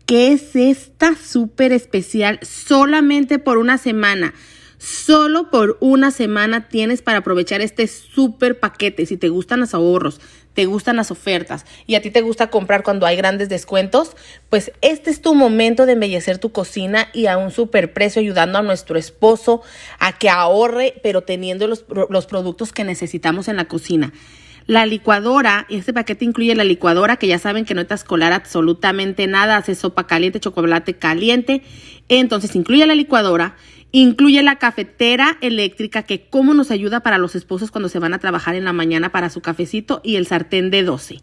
¿Qué es esta súper especial? Solamente por una semana. Solo por una semana tienes para aprovechar este súper paquete. Si te gustan los ahorros, te gustan las ofertas y a ti te gusta comprar cuando hay grandes descuentos, pues este es tu momento de embellecer tu cocina y a un súper precio, ayudando a nuestro esposo a que ahorre, pero teniendo los productos que necesitamos en la cocina. La licuadora, este paquete incluye la licuadora, que ya saben que no necesitas colar absolutamente nada, hace sopa caliente, chocolate caliente. Entonces incluye la licuadora, incluye la cafetera eléctrica, que cómo nos ayuda para los esposos cuando se van a trabajar en la mañana para su cafecito, y el sartén de 12.